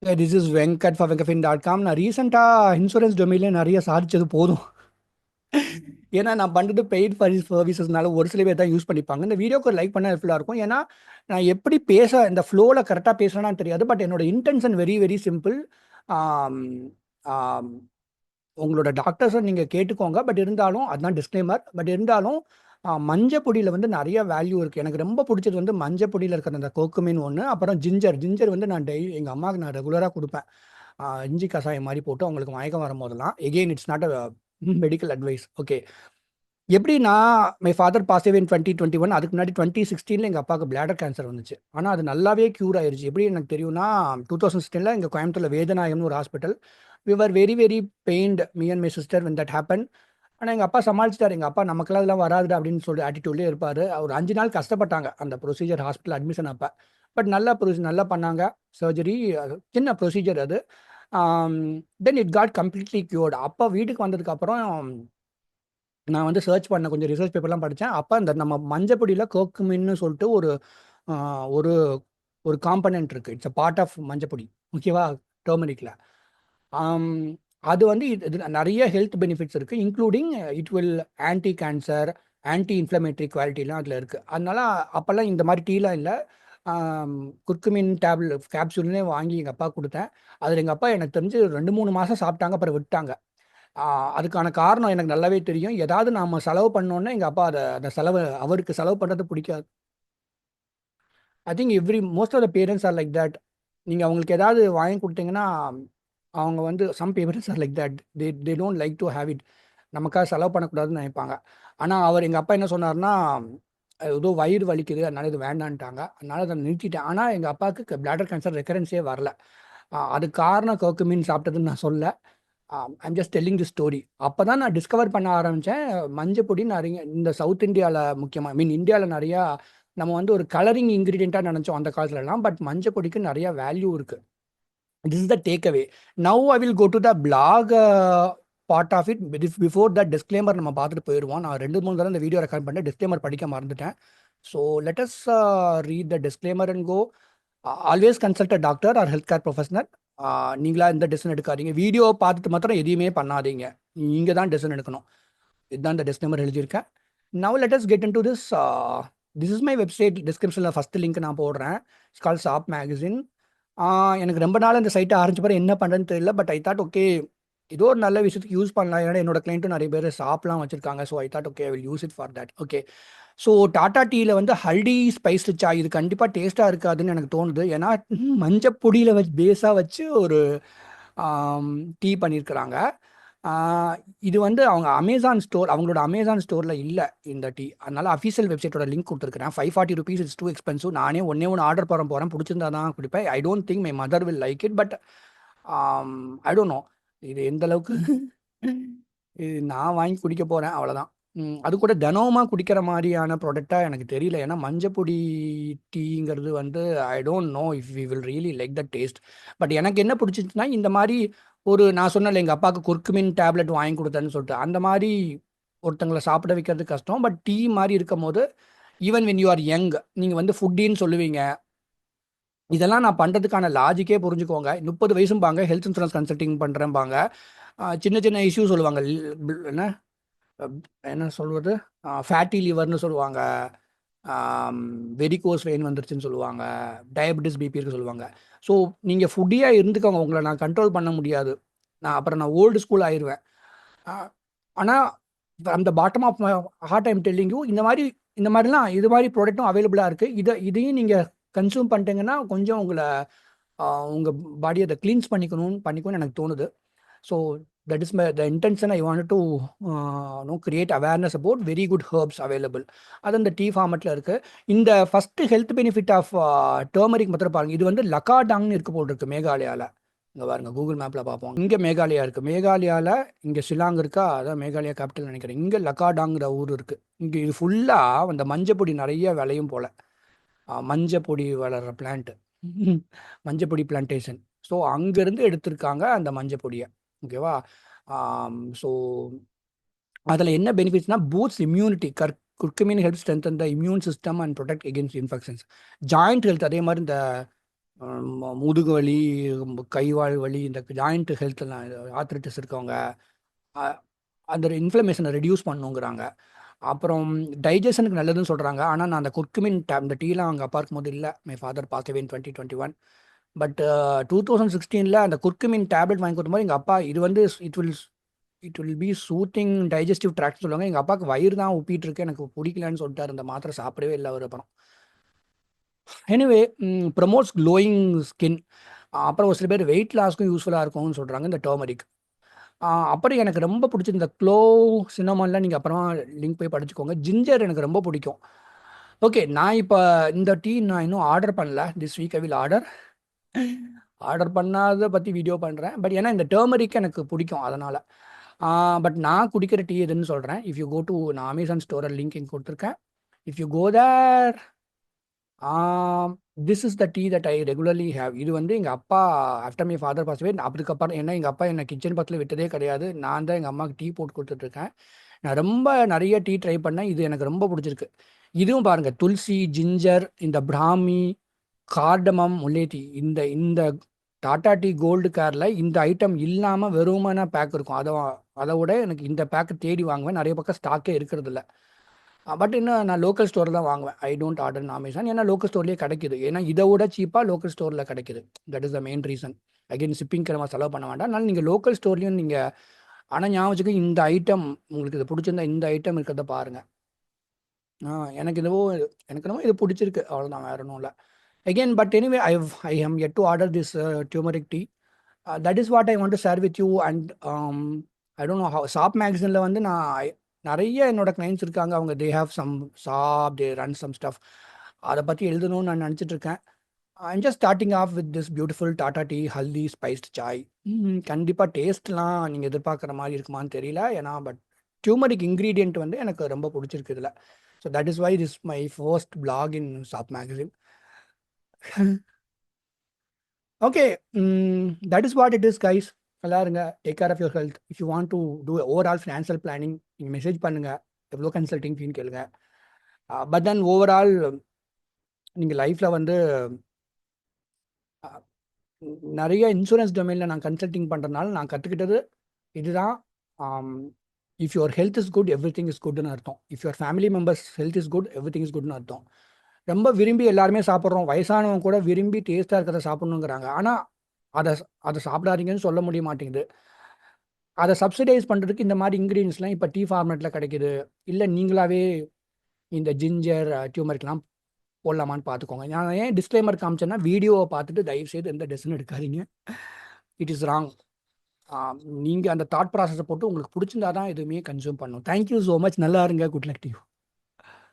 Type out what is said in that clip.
This is Venkat for வெங்கஃபின்.com. நான் ரீசெண்டாக இன்சூரன்ஸ் டொமைனில் நிறைய சாதிச்சது போதும். ஏன்னா நான் பண்ணுறது பெய்ட் சர்வீசஸ்னால ஒரு சில பேர் தான் யூஸ் பண்ணிப்பாங்க. இந்த வீடியோக்கு லைக் பண்ண ஹெல்ப்ஃபுல்லாக இருக்கும். ஏன்னா நான் எப்படி பேச இந்த ஃப்ளோவில் கரெக்டாக பேசுகிறேன்னு தெரியாது. பட் என்னோட இன்டென்ஷன் வெரி வெரி சிம்பிள். உங்களோட டாக்டர்ஸை நீங்கள் கேட்டுக்கோங்க. பட் இருந்தாலும் அதுதான் டிஸ்க்ளைமர். பட் இருந்தாலும் மஞ்சப்பொடியில் வந்து நிறைய வேல்யூ இருக்குது. எனக்கு ரொம்ப பிடிச்சது வந்து மஞ்சப்பொடியில் இருக்கிற அந்த கோக்குமின் ஒன்று, அப்புறம் ஜிஞ்சர் வந்து நான் டெய்லி எங்கள் அம்மாவுக்கு நான் ரெகுலராக கொடுப்பேன். இஞ்சி கஷாயம் மாதிரி போட்டு அவங்களுக்கு மயக்கம் வரும்போதெல்லாம். Again it's not a medical advice. Okay. எப்படின்னா மை ஃபாதர் பாஸ் அவே இன் 2021. அதுக்கு முன்னாடி 2016 எங்கள் அப்பாவுக்கு பிளாடர் கேன்சர் வந்துச்சு. ஆனால் அது நல்லாவே க்யூர் ஆயிருச்சு. எப்படி எனக்கு தெரியும்னா 2016 இங்கே கோயம்புத்தூர்ல வேதநாயகம்னு ஒரு hospital. We were very very pained me and my sister when that happened. ஆனால் எங்கள் அப்பா சமாளிச்சிட்டாரு. எங்கள் அப்பா நமக்கெல்லாம் இதெல்லாம் வராது அப்படின்னு சொல்லி ஆட்டிடியூட்லேயே இருப்பார். ஒரு 5 நாள் கஷ்டப்பட்டாங்க அந்த ப்ரொசீஜர் ஹாஸ்பிட்டல் அட்மிஷன் அப்போ. பட் நல்லா நல்லா பண்ணாங்க. சர்ஜரி சின்ன ப்ரொசீஜர் அது. Then it got completely cured. அப்போ வீட்டுக்கு வந்ததுக்கப்புறம் நான் வந்து சர்ச் பண்ண கொஞ்சம் ரிசர்ச் பேப்பர்லாம் படித்தேன். அப்போ அந்த நம்ம மஞ்சப்பொடியில் கோக்குமின்னு சொல்லிட்டு ஒரு ஒரு ஒரு காம்பனன்ட் இருக்குது. இட்ஸ் அ பார்ட் ஆஃப் மஞ்சப்பொடி. ஓகேவா? டர்மரிக்கில். அது வந்து இது நிறைய ஹெல்த் பெனிஃபிட்ஸ் இருக்குது. Including it will anti cancer, anti inflammatory குவாலிட்டிலாம் அதில் இருக்குது. அதனால அப்போல்லாம் இந்த மாதிரி டீலாம் இல்லை. குர்குமின் கேப்சூல்னே வாங்கி எங்கள் அப்பா கொடுத்தேன். அதில் எங்கள் அப்பா எனக்கு தெரிஞ்சு 2-3 மாதம் சாப்பிட்டாங்க, அப்புறம் விட்டாங்க. அதுக்கான காரணம் எனக்கு நல்லாவே தெரியும். ஏதாவது நாம செலவு பண்ணோன்னே எங்கள் அப்பா அந்த செலவு அவருக்கு செலவு பண்ணுறது பிடிக்காது. I think most of the parents are like that. நீங்கள் அவங்களுக்கு ஏதாவது வாங்கி கொடுத்தீங்கன்னா அவங்க வந்து some parents are like that. They don't like to have it. நமக்காக செலவு பண்ணக்கூடாதுன்னு நினைப்பாங்க. ஆனால் எங்கள் அப்பா என்ன சொன்னார்னா, ஏதோ வயிறு வலிக்குது அதனால இது வேண்டான்ட்டாங்க. அதனால அதை நிறுத்திட்டேன். ஆனால் எங்கள் அப்பாவுக்கு பிளாடர் கேன்சர் ரெக்கரன்ஸே வரல. அது காரணம் கர்க்குமின் சாப்பிட்டதுன்னு நான் சொல்ல. I'm just telling the story. அப்போ தான் நான் டிஸ்கவர் பண்ண ஆரம்பித்தேன். மஞ்சப்பொடி நிறைய இந்த சவுத் இந்தியாவில் முக்கியமாக இந்தியாவில் நிறையா நம்ம வந்து ஒரு கலரிங் இன்க்ரீடியண்ட்டாக நினச்சோம் அந்த காலத்துலலாம். பட் மஞ்சப்பொடிக்கு நிறைய வேல்யூ இருக்குது. This is the takeaway. Now I will go to the blog part of it. Before the disclaimer நம்ம பார்த்துட்டு போயிடுவோம். நான் 2-3 தடவை இந்த வீடியோ ரெக்கார்ட் பண்ணேன், டிஸ்க்ளைமர் படிக்க மறந்துட்டேன். So let us read the disclaimer and go. Always consult a doctor or health care professional. நீங்களா எந்த டெசிஷன் எடுக்காதீங்க. வீடியோ பார்த்துட்டு மாத்திரம் எதையுமே பண்ணாதீங்க. நீங்கள் தான் டெசிஷன் எடுக்கணும். இதுதான் இந்த டிஸ்க்ளைமர் எழுதியிருக்கேன். Now let us get in to this. This is my website. டிஸ்கிரிப்ஷனில் ஃபஸ்ட்டு லிங்க் நான் போடுறேன். It's call shop magazine. எனக்கு ரொம்ப நாள் இந்த சைட்டை ஆரம்பிச்ச பிறகு என்ன பண்ணுறதுன்னு தெரியல. பட் ஐ தாட் ஓகே, ஏதோ ஒரு நல்ல விஷயத்துக்கு யூஸ் பண்ணலாம். ஏன்னா என்னோட கிளைண்ட்டும் நிறைய பேர் ஷாப்லாம் வச்சிருக்காங்க. So I thought okay, I will use it for that. Okay. So Tata டீயில் வந்து ஹல்டி ஸ்பைஸ்டு சாய் இது கண்டிப்பாக டேஸ்ட்டாக இருக்காதுன்னு எனக்கு தோணுது. ஏன்னா மஞ்சப்பொடியில் பேஸாக வச்சு ஒரு டீ பண்ணியிருக்கிறாங்க. இது வந்து அவங்க அவங்களோட அமேசான் ஸ்டோரில் இல்லை இந்த டீ. அதனால அஃபீஷியல் வெப்சைட்டோட லிங்க் கொடுத்துருக்கிறேன். 540 rupees இட்ஸ் டூ எக்ஸ்பென்சிவ். நானே ஒன்று ஆர்டர் போகிறேன், பிடிச்சிருந்தா தான் கொடுப்பேன். I don't think my mother will like it. But I don't no இது எந்த அளவுக்கு இது நான் வாங்கி குடிக்க போகிறேன், அவ்வளோதான். அது கூட தினமுமாக குடிக்கிற மாதிரியான ப்ராடக்டாக எனக்கு தெரியல. ஏன்னா மஞ்சப்பொடி டீங்கிறது வந்து I don't know if we will really like the taste. But எனக்கு என்ன பிடிச்சிச்சுன்னா, இந்த மாதிரி நான் சொன்னல எங்கள் அப்பாவுக்கு குர்குமின் டேப்லெட் வாங்கி கொடுத்தேன்னு சொல்லிட்டு, அந்த மாதிரி ஒருத்தங்களை சாப்பிட வைக்கிறது கஷ்டம். பட் டீ மாதிரி இருக்கும் போது even when you are young, நீங்கள் வந்து ஃபுட்டின்னு சொல்லுவீங்க. இதெல்லாம் நான் பண்ணுறதுக்கான லாஜிக்கே புரிஞ்சுக்கோங்க. 30 வயசும்பாங்க, ஹெல்த் இன்சூரன்ஸ் கன்சல்டிங் பண்ணுறேன்பாங்க. சின்ன சின்ன இஷ்யூ சொல்லுவாங்க. என்ன என்ன சொல்வது, ஃபேட்டி லிவர்னு சொல்லுவாங்க, வெரிகோஸ் வெயின் வந்துருச்சுன்னு சொல்லுவாங்க, டயபெட்டிஸ் பிபி இருக்கு சொல்லுவாங்க. ஸோ நீங்கள் ஃபுட்டியாக இருந்துக்கோங்க. உங்களை நான் கண்ட்ரோல் பண்ண முடியாது. அப்புறம் நான் ஓல்டு ஸ்கூல் ஆயிடுவேன். ஆனால் அந்த bottom of my heart I'm telling you, இது மாதிரி ப்ராடக்ட்டும் அவைலபிளாக இருக்குது. இதையும் நீங்கள் கன்சியூம் பண்ணிட்டீங்கன்னா கொஞ்சம் உங்கள் பாடியை அதை கிளீன்ஸ் பண்ணிக்கணும்னு எனக்கு தோணுது. So that is the intention. I wanted to create awareness about very good herbs available. அது இந்த டீ ஃபார்மட்டில் இருக்குது. இந்த first health benefit of turmeric மாத்திரம் பாருங்கள். இது வந்து லக்காடாங்னு இருக்கு போல் இருக்குது மேகாலயாவில். இங்கே பாருங்கள், கூகுள் மேப்பில் பார்ப்போம். இங்கே மேகாலயா இருக்குது. மேகாலயாவில் இங்கே ஷிலாங் இருக்கா, அதான் மேகாலயா கேபிட்டல் நினைக்கிறேன். இங்கே லக்காடாங்கிற ஊர் இருக்குது. இங்கே இது ஃபுல்லாக அந்த மஞ்சப்பொடி நிறைய விளையும் போல். மஞ்சப்பொடி வளர்கிற பிளான்ட்டு, மஞ்சப்பொடி பிளான்டேஷன். ஸோ அங்கேருந்து எடுத்திருக்காங்க அந்த மஞ்சப்பொடியை. ஓகேவா? ஸோ அதில் என்ன பெனிஃபிட்ஸ்னா, boost immunity. Curcumin help strengthen the immune system and protect against infections. Joint health, அதே மாதிரி இந்த முதுகு வலி, கைவால் வலி, இந்த ஜாயிண்ட் ஹெல்த்லாம் ஆர்த்ரைட்டிஸ் இருக்கவங்க, அ அந்த இன்ஃப்ளமேஷனை ரெடியூஸ் பண்ணுங்கிறாங்க. அப்புறம் டைஜஷனுக்கு நல்லதுன்னு சொல்கிறாங்க. ஆனால் நான் அந்த குர்குமின் இந்த டீலாம் அவங்க அப்பா இருக்கும்போது இல்லை. My father past away in 2021. But 2016 அந்த குர்குமின் டேப்லெட் வாங்கி கொடுக்கும்போது எங்கள் அப்பா இது வந்து it will be soothing digestive tract சொல்லுவாங்க. எங்கள் அப்பாவுக்கு வயிறு தான் உப்பிட்டு இருக்கு, எனக்கு பிடிக்கலன்னு சொல்லிட்டார். அந்த மாத்திரை சாப்பிடவே இல்லை அவர். அப்புறம் எனிவே ப்ரமோட்ஸ் க்ளோயிங் ஸ்கின். அப்புறம் ஒரு சில பேர் வெயிட் லாஸ்க்கும் யூஸ்ஃபுல்லாக இருக்கும்னு சொல்கிறாங்க இந்த டர்மரிக். அப்புறம் எனக்கு ரொம்ப பிடிச்சது இந்த க்ளோ சின்னமான்லாம், நீங்கள் அப்புறமா லிங்க் போய் படிச்சுக்கோங்க. ஜிஞ்சர் எனக்கு ரொம்ப பிடிக்கும். ஓகே, நான் இப்போ இந்த டீ நான் இன்னும் ஆர்டர் பண்ணல. This week I will order பண்ணாத பற்றி வீடியோ பண்ணுறேன். பட் ஏன்னா இந்த டர்மரிக் எனக்கு பிடிக்கும் அதனால். பட் நான் குடிக்கிற டீ எதுன்னு சொல்கிறேன். இஃப் யூ கோ டு, நான் அமேசான் ஸ்டோரில் லிங்க் இங்கே கொடுத்துருக்கேன். If you go there, this is the tea that I regularly have. இது வந்து எங்கள் அப்பா after my father pass away, அதுக்கப்புறம் ஏன்னா எங்கள் அப்பா என்னை கிச்சன் பக்கத்தில் விட்டதே கிடையாது. நான் தான் எங்கள் அம்மாவுக்கு டீ போட்டு கொடுத்துட்ருக்கேன். நான் ரொம்ப நிறைய டீ ட்ரை பண்ணேன். இது எனக்கு ரொம்ப பிடிச்சிருக்கு. இதுவும் பாருங்கள், துளசி, ஜிஞ்சர், இந்த பிராமி, கார்டமம், முல்லைட்டி, இந்த இந்த டாடா டீ கோல்டு கேரில் இந்த ஐட்டம் இல்லாமல் வெறுமனா பேக் இருக்கும். அதை விட எனக்கு இந்த பேக்கு தேடி வாங்குவேன். நிறைய பக்கம் ஸ்டாக்கே இருக்கிறது இல்லை. பட் இன்னும் நான் லோக்கல் ஸ்டோரில் தான் வாங்குவேன். I don't order in Amazon. ஏன்னா லோக்கல் ஸ்டோர்லேயே கிடைக்குது. ஏன்னா இதை விட சீப்பாக லோக்கல் ஸ்டோரில் கிடைக்குது. That is the main reason. Again ஷிப்பிங்க்கு நம்ம செலவு பண்ண வேண்டாம். அதனால் நீங்கள் லோக்கல் ஸ்டோர்லேயும் நீங்கள், ஆனால் ஞாபகம் இந்த ஐட்டம் உங்களுக்கு இது பிடிச்சிருந்தா இந்த ஐட்டம் இருக்கிறத பாருங்கள். எனக்கு என்னவோ இது பிடிச்சிருக்கு, அவ்வளோதான், வேற ஒன்றும் இல்லை. Again but anyway I am yet to order this turmeric tea. That is what I want to share with you. And I don't know how shop மேகசினில் வந்து நான் நிறைய என்னோட கிளைண்ட்ஸ் இருக்காங்க. அவங்க they have some shop, they run some stuff. அதை பற்றி எழுதணும்னு நான் நினச்சிட்டு இருக்கேன். I'm just starting off with this beautiful Tata tea Haldi spiced chai. கண்டிப்பாக டேஸ்ட்லாம் நீங்கள் எதிர்பார்க்குற மாதிரி இருக்குமான்னு தெரியல. ஏன்னா பட் டியூமரிக் இன்க்ரீடியன்ட் வந்து எனக்கு ரொம்ப பிடிச்சிருக்கு இதில். So that is why this my first blog in shop magazine. Okay, that is what it is guys. நல்லா இருங்க, take care of your health. If you want to do overall financial planning, நீங்கள் message பண்ணுங்கள், எவ்வளோ consulting ஃபீன்னு கேளுங்க. But then overall நீங்கள் லைஃப்பில் வந்து நிறைய இன்சூரன்ஸ் டொமைனில் நான் கன்சல்டிங் பண்ணுறதுனால நான் கற்றுக்கிட்டது இதுதான். If your health is good, everything is குட்னு அர்த்தம். If your family members health is good, everything is குட்னு அர்த்தம். ரொம்ப விரும்பி எல்லாருமே சாப்பிட்றோம். வயசானவங்க கூட விரும்பி டேஸ்ட்டாக இருக்கிறத சாப்பிட்ணுங்கிறாங்க. ஆனால் அதை அதை சாப்பிடாதீங்கன்னு சொல்ல முடிய மாட்டேங்குது. அதை சப்சிடைஸ் பண்ணுறதுக்கு இந்த மாதிரி இன்க்ரீடியன்ஸ்லாம் இப்போ டீ ஃபார்மேட்டில் கிடைக்குது. இல்லை நீங்களாவே இந்த ஜிஞ்சர், டியூமரிக்லாம் போடலாமான்னு பார்த்துக்கோங்க. நான் ஏன் டிஸ்க்ளைமர் காமிச்சேன்னா, வீடியோவை பார்த்துட்டு தயவுசெய்து எந்த டெசிஷன் எடுக்காதீங்க. It is wrong. நீங்கள் அந்த தாட் ப்ராசஸை போட்டு உங்களுக்கு பிடிச்சிருந்தா தான் எதுவுமே கன்சியூம் பண்ணணும். Thank you so much. நல்லா இருங்க. Good luck to you.